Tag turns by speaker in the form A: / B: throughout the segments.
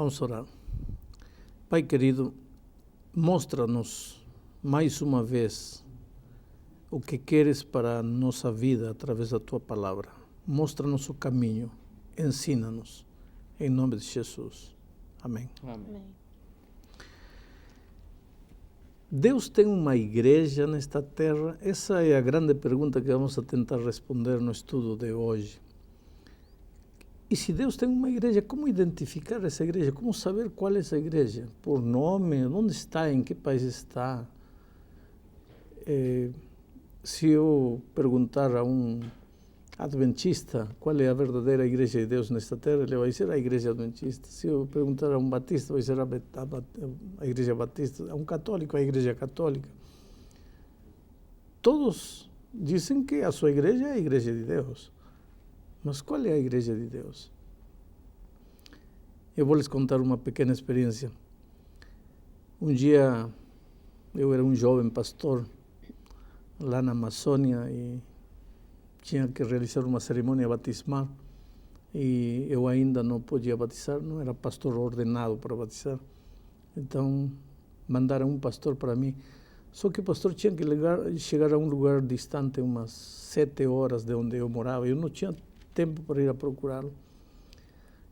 A: Vamos orar. Pai querido, mostra-nos mais uma vez o que queres para a nossa vida através da Tua Palavra. Mostra-nos o caminho, ensina-nos, em nome de Jesus. Amém.
B: Amém.
A: Deus tem uma igreja nesta terra? Essa é a grande pergunta que vamos a tentar responder no estudo de hoje. E se Deus tem uma igreja, como identificar essa igreja? Como saber qual é essa igreja? Por nome? Onde está? Em que país está? Se eu perguntar a um adventista qual é a verdadeira igreja de Deus nesta terra, ele vai dizer a igreja adventista. Se eu perguntar a um batista, vai ser a igreja batista. A um católico, a igreja católica. Todos dizem que a sua igreja é a igreja de Deus. Mas qual é a igreja de Deus? Eu vou lhes contar uma pequena experiência. Um dia, eu era um jovem pastor lá na Amazônia e tinha que realizar uma cerimônia batismal e eu ainda não podia batizar, não era pastor ordenado para batizar. Então, mandaram um pastor para mim. Só que o pastor tinha que chegar a um lugar distante, umas 7 horas de onde eu morava. Eu não tinha tempo para ir a procurá-lo.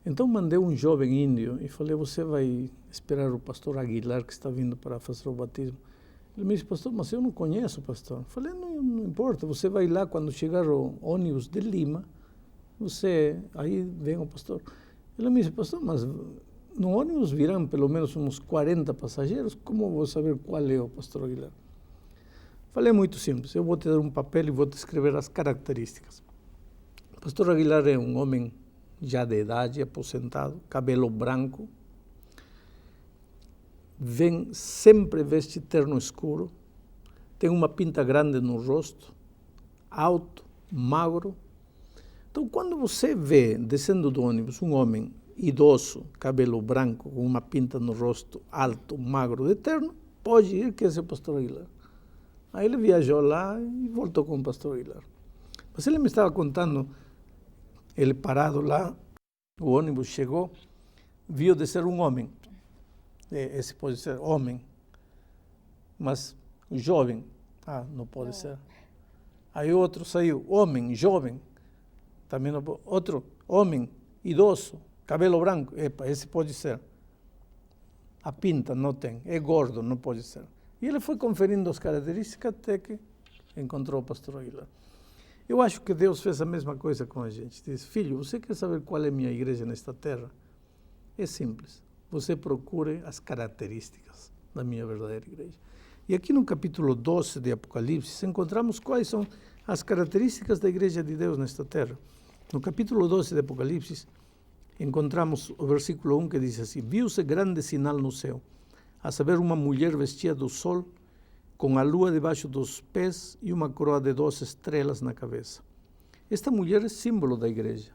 A: Então, mandei um jovem índio e falei, você vai esperar o pastor Aguilar, que está vindo para fazer o batismo. Ele me disse, pastor, mas eu não conheço o pastor. Falei, não importa, você vai lá quando chegar o ônibus de Lima, aí vem o pastor. Ele me disse, pastor, mas no ônibus virão pelo menos uns 40 passageiros, como eu vou saber qual é o pastor Aguilar? Falei, muito simples, eu vou te dar um papel e vou te escrever as características. O pastor Aguilar é um homem já de idade, aposentado, cabelo branco, sempre veste terno escuro, tem uma pinta grande no rosto, alto, magro. Então, quando você vê, descendo do ônibus, um homem idoso, cabelo branco, com uma pinta no rosto, alto, magro, de terno, pode ir que esse é o pastor Aguilar. Aí ele viajou lá e voltou com o pastor Aguilar. Mas ele me estava contando, ele parado lá, o ônibus chegou, viu descer um homem. Esse pode ser homem, mas jovem, não pode ser. Aí outro saiu, homem, jovem, também não pode. Outro, homem, idoso, cabelo branco, esse pode ser. A pinta não tem, é gordo, não pode ser. E ele foi conferindo as características até que encontrou o pastor Aguilar. Eu acho que Deus fez a mesma coisa com a gente. Diz, filho, você quer saber qual é a minha igreja nesta terra? É simples. Você procure as características da minha verdadeira igreja. E aqui no capítulo 12 de Apocalipse, encontramos quais são as características da igreja de Deus nesta terra. No capítulo 12 de Apocalipse, encontramos o versículo 1 que diz assim, viu-se grande sinal no céu, a saber, uma mulher vestida do sol, com a lua debaixo dos pés e uma coroa de 12 estrelas na cabeça. Esta mulher é símbolo da igreja.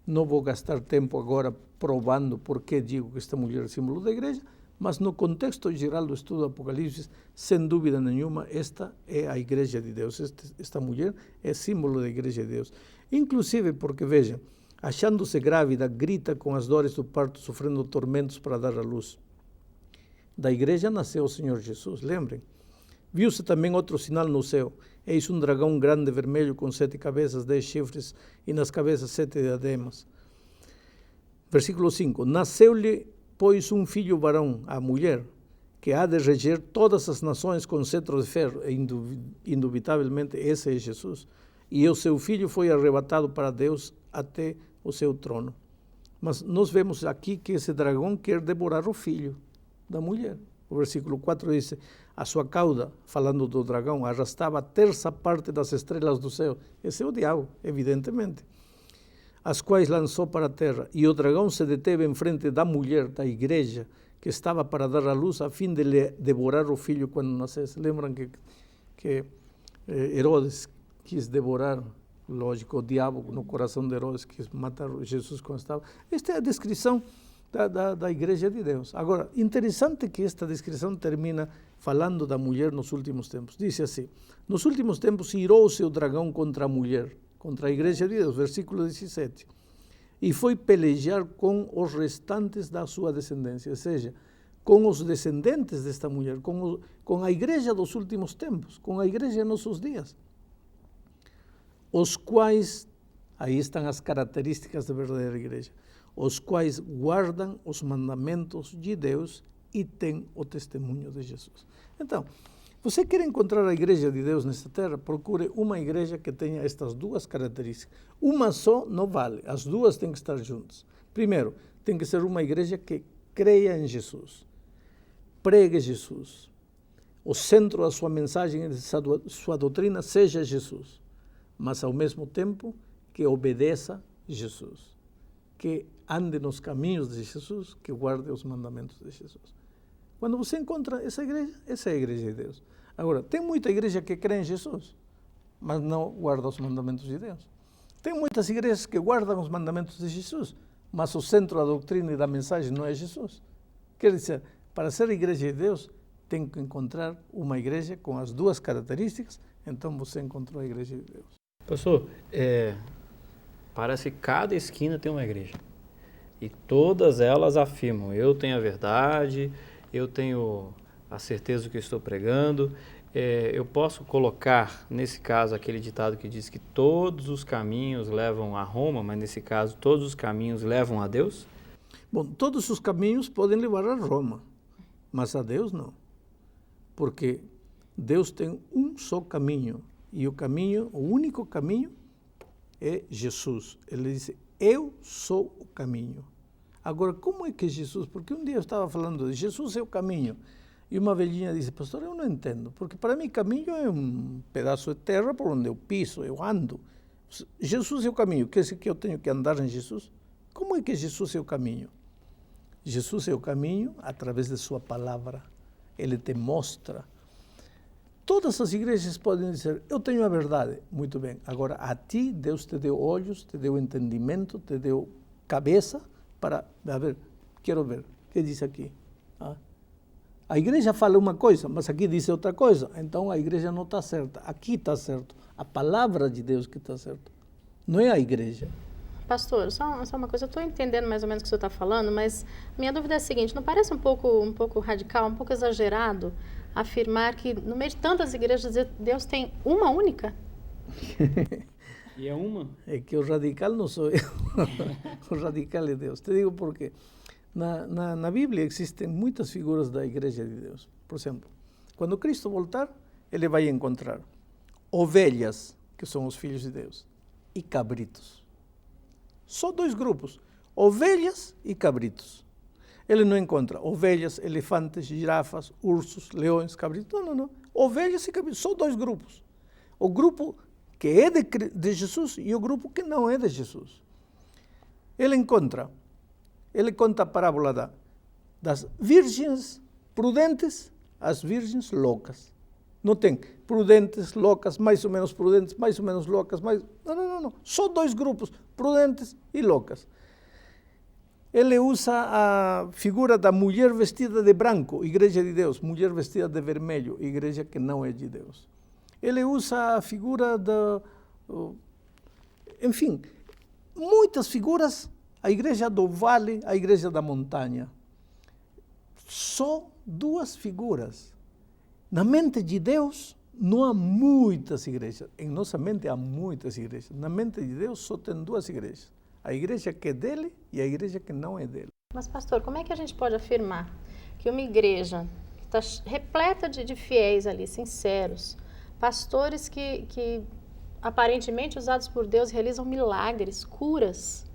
A: Não vou gastar tempo agora provando por que digo que esta mulher é símbolo da igreja, mas no contexto geral do estudo do Apocalipse, sem dúvida nenhuma, esta é a igreja de Deus. Esta mulher é símbolo da igreja de Deus. Inclusive porque, vejam, achando-se grávida, grita com as dores do parto, sofrendo tormentos para dar à luz. Da igreja nasceu o Senhor Jesus, lembrem. Viu-se também outro sinal no céu. Eis um dragão grande vermelho com 7 cabeças, 10 chifres e nas cabeças 7 diademas. Versículo 5. Nasceu-lhe, pois, um filho varão, a mulher, que há de reger todas as nações com cetro de ferro. E indubitavelmente esse é Jesus. E o seu filho foi arrebatado para Deus até o seu trono. Mas nós vemos aqui que esse dragão quer devorar o filho da mulher. O versículo 4 diz, a sua cauda, falando do dragão, arrastava a terça parte das estrelas do céu. Esse é o diabo, evidentemente. As quais lançou para a terra. E o dragão se deteve em frente da mulher, da igreja, que estava para dar à luz, a fim de lhe devorar o filho quando nascesse. Lembram que Herodes quis devorar, lógico, o diabo no coração de Herodes, quis matar Jesus quando estava. Esta é a descrição da igreja de Deus. Agora, interessante que esta descrição termina falando da mulher nos últimos tempos. Diz assim, nos últimos tempos irou-se o dragão contra a mulher, contra a igreja de Deus, versículo 17. e foi pelejar com os restantes da sua descendência, ou seja, com os descendentes desta mulher, com a igreja dos últimos tempos, com a igreja de nossos dias, os quais, aí estão as características da verdadeira igreja, os quais guardam os mandamentos de Deus e têm o testemunho de Jesus. Então, você quer encontrar a igreja de Deus nesta terra? Procure uma igreja que tenha estas duas características. Uma só não vale, as duas têm que estar juntas. Primeiro, tem que ser uma igreja que creia em Jesus, pregue Jesus, o centro da sua mensagem e de sua doutrina seja Jesus, mas ao mesmo tempo que obedeça Jesus, que ande nos caminhos de Jesus, que guarde os mandamentos de Jesus. Quando você encontra essa é a igreja de Deus. Agora, tem muita igreja que crê em Jesus, mas não guarda os mandamentos de Deus. Tem muitas igrejas que guardam os mandamentos de Jesus, mas o centro da doutrina e da mensagem não é Jesus. Quer dizer, para ser igreja de Deus, tem que encontrar uma igreja com as duas características, então você encontrou a igreja de Deus.
B: Pastor, parece que cada esquina tem uma igreja. E todas elas afirmam, eu tenho a verdade, eu tenho a certeza do que eu estou pregando. Eu posso colocar, nesse caso, aquele ditado que diz que todos os caminhos levam a Roma, mas nesse caso, todos os caminhos levam a Deus?
A: Bom, todos os caminhos podem levar a Roma, mas a Deus não. Porque Deus tem um só caminho, e o único caminho é Jesus. Ele disse, eu sou o caminho. Agora, como é que Jesus, porque um dia eu estava falando de Jesus é o caminho, e uma velhinha disse, pastor, eu não entendo, porque para mim caminho é um pedaço de terra por onde eu piso, eu ando. Jesus é o caminho, quer dizer que eu tenho que andar em Jesus? Como é que Jesus é o caminho? Jesus é o caminho através de sua palavra, ele te mostra. Todas as igrejas podem dizer, eu tenho a verdade, muito bem, agora a ti Deus te deu olhos, te deu entendimento, te deu cabeça, para, a ver, quero ver, o que diz aqui? A igreja fala uma coisa, mas aqui diz outra coisa, então a igreja não está certa, aqui está certo, a palavra de Deus que está certa, não é a igreja.
C: Pastor, só uma coisa, eu estou entendendo mais ou menos o que o senhor está falando, mas minha dúvida é a seguinte, não parece um pouco radical, um pouco exagerado, afirmar que no meio de tantas igrejas Deus tem uma única?
B: E é uma?
A: É que o radical não sou eu, o radical é Deus. Te digo por quê. Na Bíblia existem muitas figuras da igreja de Deus. Por exemplo, quando Cristo voltar, ele vai encontrar ovelhas, que são os filhos de Deus, e cabritos. Só dois grupos, ovelhas e cabritos. Ele não encontra ovelhas, elefantes, girafas, ursos, leões, cabritos. Não. Ovelhas e cabritos, só dois grupos. O grupo que é de Jesus e o grupo que não é de Jesus. Ele conta a parábola das virgens prudentes, as virgens loucas. Não tem prudentes, loucas, mais ou menos loucas, Não. Só dois grupos, prudentes e loucas. Ele usa a figura da mulher vestida de branco, igreja de Deus, mulher vestida de vermelho, igreja que não é de Deus. Ele usa a figura enfim, muitas figuras, a igreja do vale, a igreja da montanha. Só duas figuras. Na mente de Deus não há muitas igrejas, em nossa mente há muitas igrejas. Na mente de Deus só tem duas igrejas. A igreja que é dele e a igreja que não é dele.
C: Mas, pastor, como é que a gente pode afirmar que uma igreja que está repleta de fiéis ali, sinceros, pastores que aparentemente usados por Deus realizam milagres, curas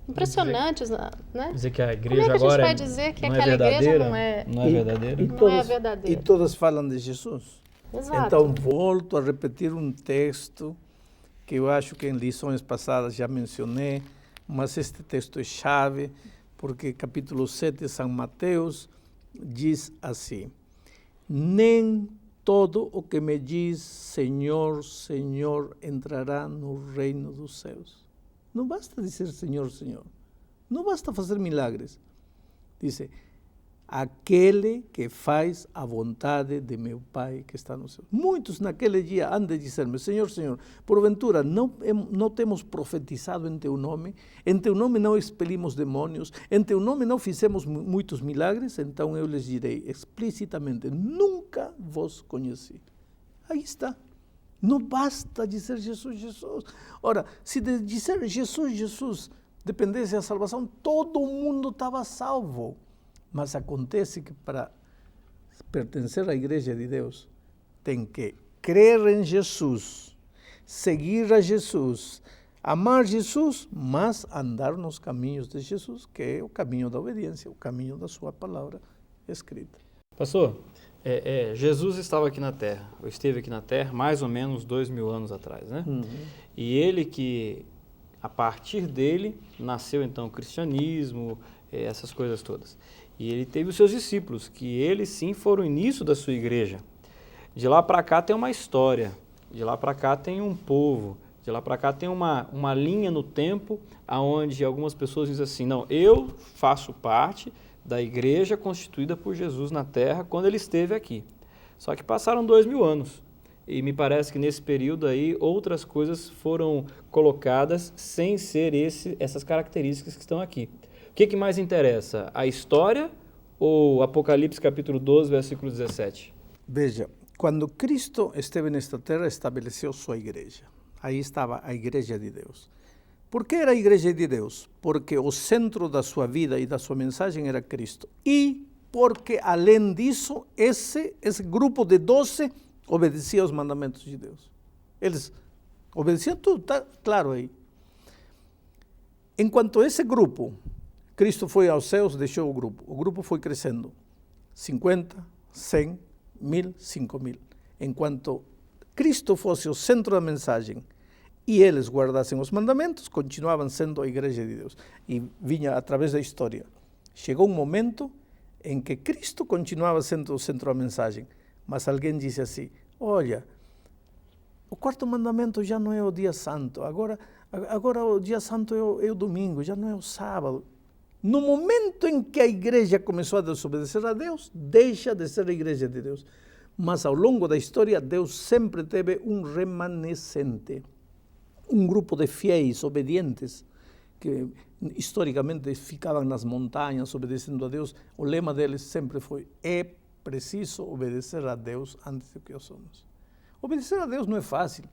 C: impressionantes, né?
B: Dizer que a igreja
C: como é que
B: agora
C: a gente vai dizer que aquela igreja não é verdadeira? Não é verdadeira.
A: E todas falam de Jesus.
C: Exato.
A: Então, volto a repetir um texto que eu acho que em lições passadas já mencionei, mas este texto é chave, porque capítulo 7 de São Mateus diz assim, nem todo o que me diz Senhor, Senhor, entrará no reino dos céus. Não basta dizer Senhor, Senhor. Não basta fazer milagres. Diz, aquele que faz a vontade de meu Pai que está no céu. Muitos naquele dia han de dizer-me, Senhor, Senhor, porventura não temos profetizado em teu nome não expelimos demônios, em teu nome não fizemos muitos milagres? Então eu lhes direi explicitamente, nunca vos conheci. Aí está. Não basta dizer Jesus, Jesus. Ora, se de dizer Jesus, Jesus dependesse da salvação, todo mundo estava salvo. Mas acontece que para pertencer à Igreja de Deus, tem que crer em Jesus, seguir a Jesus, amar Jesus, mas andar nos caminhos de Jesus, que é o caminho da obediência, o caminho da sua palavra escrita.
B: Pastor, Jesus estava aqui na Terra, ou esteve aqui na Terra mais ou menos 2000 anos atrás, né? E ele que, a partir dele, nasceu então o cristianismo, essas coisas todas. E ele teve os seus discípulos, que eles sim foram o início da sua igreja. De lá para cá tem uma história, de lá para cá tem um povo, de lá para cá tem uma linha no tempo, onde algumas pessoas dizem assim, não, eu faço parte da igreja constituída por Jesus na Terra quando ele esteve aqui. Só que passaram 2000 anos. E me parece que nesse período aí outras coisas foram colocadas sem ser essas características que estão aqui. O que mais interessa? A história ou Apocalipse capítulo 12, versículo 17?
A: Veja, quando Cristo esteve nesta terra, estabeleceu sua igreja. Aí estava a igreja de Deus. Por que era a igreja de Deus? Porque o centro da sua vida e da sua mensagem era Cristo. E porque, além disso, esse grupo de 12 obedecia aos mandamentos de Deus. Eles obedeciam tudo, está claro aí. Enquanto esse grupo, Cristo foi aos céus, deixou o grupo foi crescendo, 50, 100, 1000, 5000. Enquanto Cristo fosse o centro da mensagem e eles guardassem os mandamentos, continuavam sendo a igreja de Deus. E vinha através da história. Chegou um momento em que Cristo continuava sendo o centro da mensagem, mas alguém disse assim, olha, o quarto mandamento já não é o dia santo, agora o dia santo é o domingo, já não é o sábado. No momento em que a igreja começou a desobedecer a Deus, deixa de ser a igreja de Deus. Mas ao longo da história, Deus sempre teve um remanescente, um grupo de fiéis, obedientes, que historicamente ficavam nas montanhas obedecendo a Deus. O lema deles sempre foi, é preciso obedecer a Deus antes do que os homens. Obedecer a Deus não é fácil.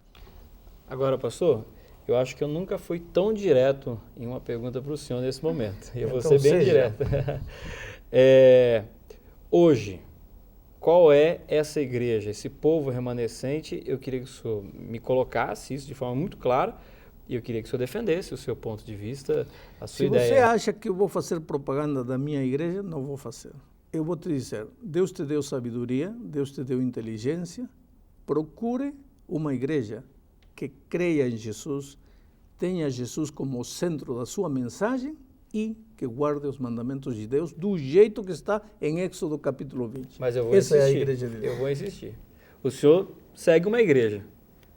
B: Agora, pastor, eu acho que eu nunca fui tão direto em uma pergunta para o senhor nesse momento. E eu vou ser bem direto. Hoje, qual é essa igreja, esse povo remanescente? Eu queria que o senhor me colocasse isso de forma muito clara e eu queria que o senhor defendesse o seu ponto de vista, a sua ideia.
A: Se você acha que eu vou fazer propaganda da minha igreja, não vou fazer. Eu vou te dizer, Deus te deu sabedoria, Deus te deu inteligência, procure uma igreja que creia em Jesus, tenha Jesus como o centro da sua mensagem e que guarde os mandamentos de Deus do jeito que está em Êxodo capítulo 20.
B: Mas eu vou
A: Essa
B: insistir.
A: É a igreja de Deus.
B: Eu vou insistir. O senhor segue uma igreja.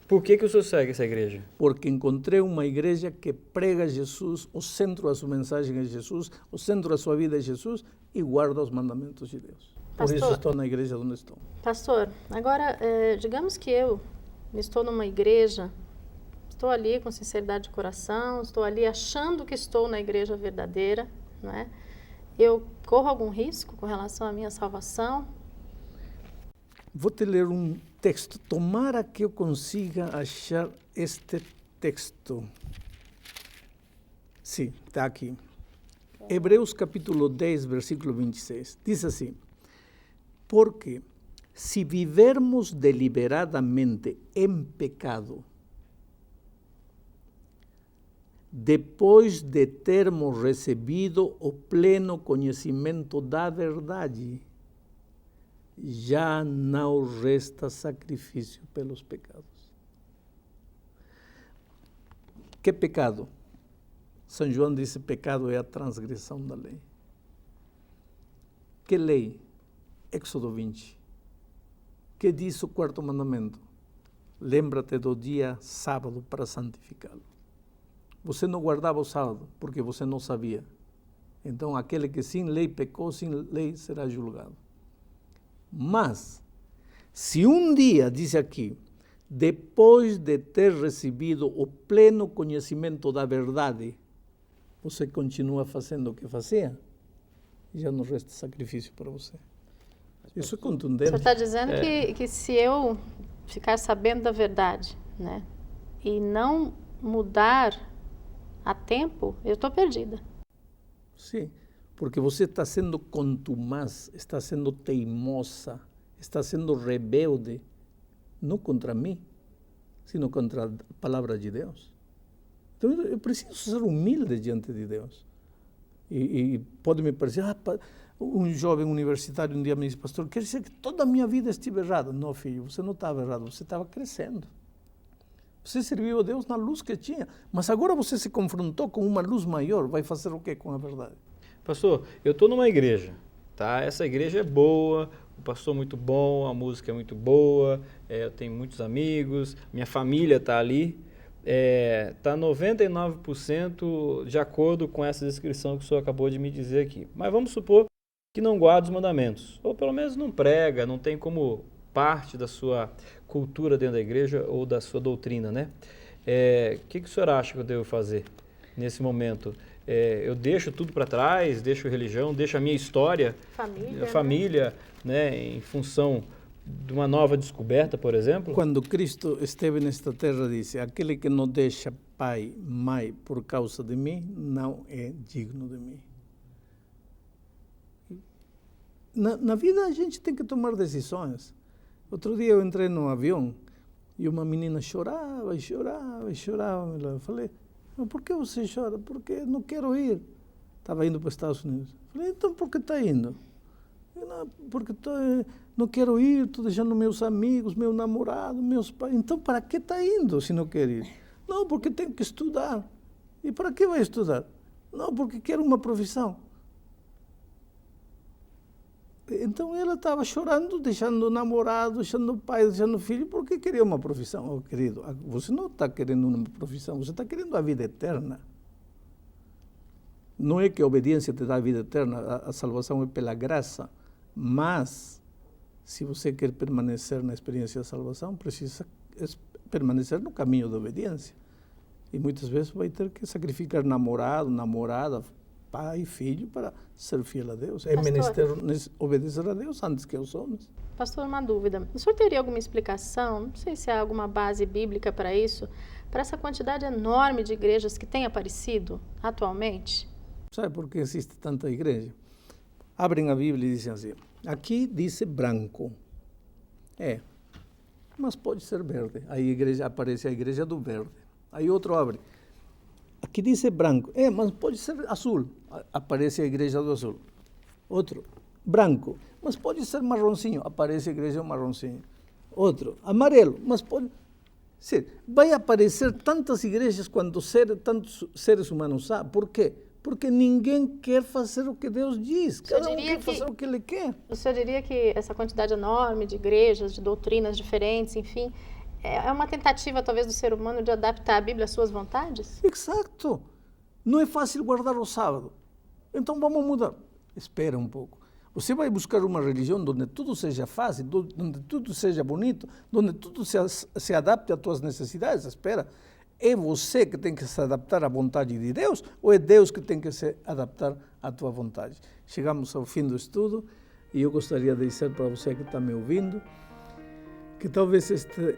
B: Por que o senhor segue essa igreja?
A: Porque encontrei uma igreja que prega Jesus, o centro da sua mensagem é Jesus, o centro da sua vida é Jesus e guarda os mandamentos de Deus.
C: Pastor,
A: por isso estou na igreja onde estou.
C: Pastor, agora, digamos que eu estou numa igreja, estou ali com sinceridade de coração, estou ali achando que estou na igreja verdadeira, não é? Eu corro algum risco com relação à minha salvação?
A: Vou te ler um texto. Tomara que eu consiga achar este texto. Sim, está aqui. Hebreus capítulo 10, versículo 26. Diz assim, porque se vivermos deliberadamente em pecado, depois de termos recebido o pleno conhecimento da verdade, já não resta sacrifício pelos pecados. Que pecado? São João disse, pecado é a transgressão da lei. Que lei? Éxodo 20. Que diz o quarto mandamento? Lembra-te do dia sábado para santificá-lo. Você não guardava o sábado porque você não sabia. Então, aquele que sem lei pecou, sem lei será julgado. Mas, se um dia, diz aqui, depois de ter recebido o pleno conhecimento da verdade, você continua fazendo o que fazia, já não resta sacrifício para você. Isso é contundente.
C: Você está dizendo que se eu ficar sabendo da verdade, né, e não mudar a tempo, eu estou perdida.
A: Sim, porque você está sendo contumaz, está sendo teimosa, está sendo rebelde, não contra mim, sino contra a palavra de Deus. Então eu preciso ser humilde diante de Deus. E pode me parecer, um jovem universitário um dia me disse, pastor, quer dizer que toda a minha vida estive errado. Não, filho, você não estava errado, você estava crescendo. Você serviu a Deus na luz que tinha, mas agora você se confrontou com uma luz maior, vai fazer o quê com a verdade?
B: Pastor, eu estou numa igreja, tá? Essa igreja é boa, o pastor é muito bom, a música é muito boa, eu tenho muitos amigos, minha família está ali, está 99% de acordo com essa descrição que o senhor acabou de me dizer aqui. Mas vamos supor que não guarda os mandamentos, ou pelo menos não prega, não tem como parte da sua cultura dentro da igreja ou da sua doutrina, né? Que o senhor acha que eu devo fazer nesse momento? Eu deixo tudo para trás, deixo religião, deixo a minha história, família, né, em função de uma nova descoberta, por exemplo?
A: Quando Cristo esteve nesta terra, disse, aquele que não deixa pai, mãe por causa de mim, não é digno de mim. Na vida a gente tem que tomar decisões. Outro dia eu entrei num avião e uma menina chorava e chorava e chorava. Eu falei, mas por que você chora? Porque não quero ir. Estava indo para os Estados Unidos. Falei, então por que está indo? Não, porque não quero ir, estou deixando meus amigos, meu namorado, meus pais. Então para que está indo se não quer ir? Não, porque tem que estudar. E para que vai estudar? Não, porque quero uma profissão. Então ela estava chorando, deixando o namorado, deixando o pai, deixando o filho, porque queria uma profissão. Oh, querido, você não está querendo uma profissão, você está querendo a vida eterna. Não é que a obediência te dá a vida eterna, a salvação é pela graça, mas se você quer permanecer na experiência da salvação, precisa permanecer no caminho da obediência. E muitas vezes vai ter que sacrificar namorado, namorada, pai e filho para ser fiel a Deus. É menester obedecer a Deus antes que aos homens.
C: Pastor, uma dúvida. O senhor teria alguma explicação, não sei se há alguma base bíblica para isso, para essa quantidade enorme de igrejas que têm aparecido atualmente?
A: Sabe por que existe tanta igreja? Abrem a Bíblia e dizem assim, aqui diz branco. Mas pode ser verde. Aí aparece a igreja do verde. Aí outro abre. Aqui diz branco. Mas pode ser azul. Aparece a igreja do azul. Outro, branco. Mas pode ser marronzinho. Aparece a igreja marronzinho. Outro, amarelo. Mas pode... Sim, vai aparecer tantas igrejas quanto tantos seres humanos há. Por quê? Porque ninguém quer fazer o que Deus diz. Cada um quer fazer o que Ele quer.
C: O senhor diria que essa quantidade enorme de igrejas, de doutrinas diferentes, enfim, é uma tentativa, talvez, do ser humano de adaptar a Bíblia às suas vontades?
A: Exato. Não é fácil guardar o sábado. Então vamos mudar. Espera um pouco. Você vai buscar uma religião onde tudo seja fácil, onde tudo seja bonito, onde tudo se adapte às tuas necessidades. Espera. É você que tem que se adaptar à vontade de Deus ou é Deus que tem que se adaptar à tua vontade? Chegamos ao fim do estudo e eu gostaria de dizer para você que está me ouvindo que talvez este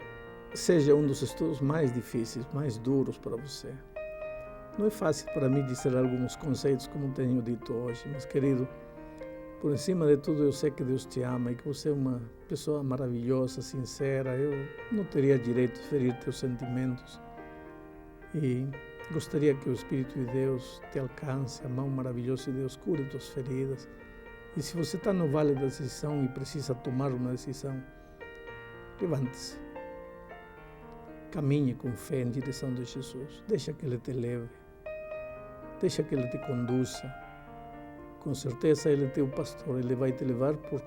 A: seja um dos estudos mais difíceis, mais duros para você. Não é fácil para mim dizer alguns conceitos como tenho dito hoje, mas querido, por cima de tudo eu sei que Deus te ama e que você é uma pessoa maravilhosa, sincera. Eu não teria direito de ferir teus sentimentos. E gostaria que o Espírito de Deus te alcance, a mão maravilhosa de Deus cure tuas feridas. E se você está no vale da decisão e precisa tomar uma decisão, levante-se. Caminhe com fé em direção de Jesus. Deixa que Ele te leve. Deixa que Ele te conduza. Com certeza Ele é teu pastor. Ele vai te levar por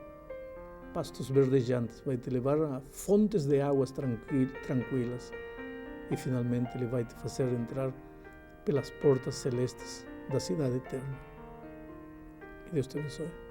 A: pastos verdejantes. Vai te levar a fontes de águas tranquilas. E finalmente Ele vai te fazer entrar pelas portas celestes da cidade eterna. Que Deus te abençoe.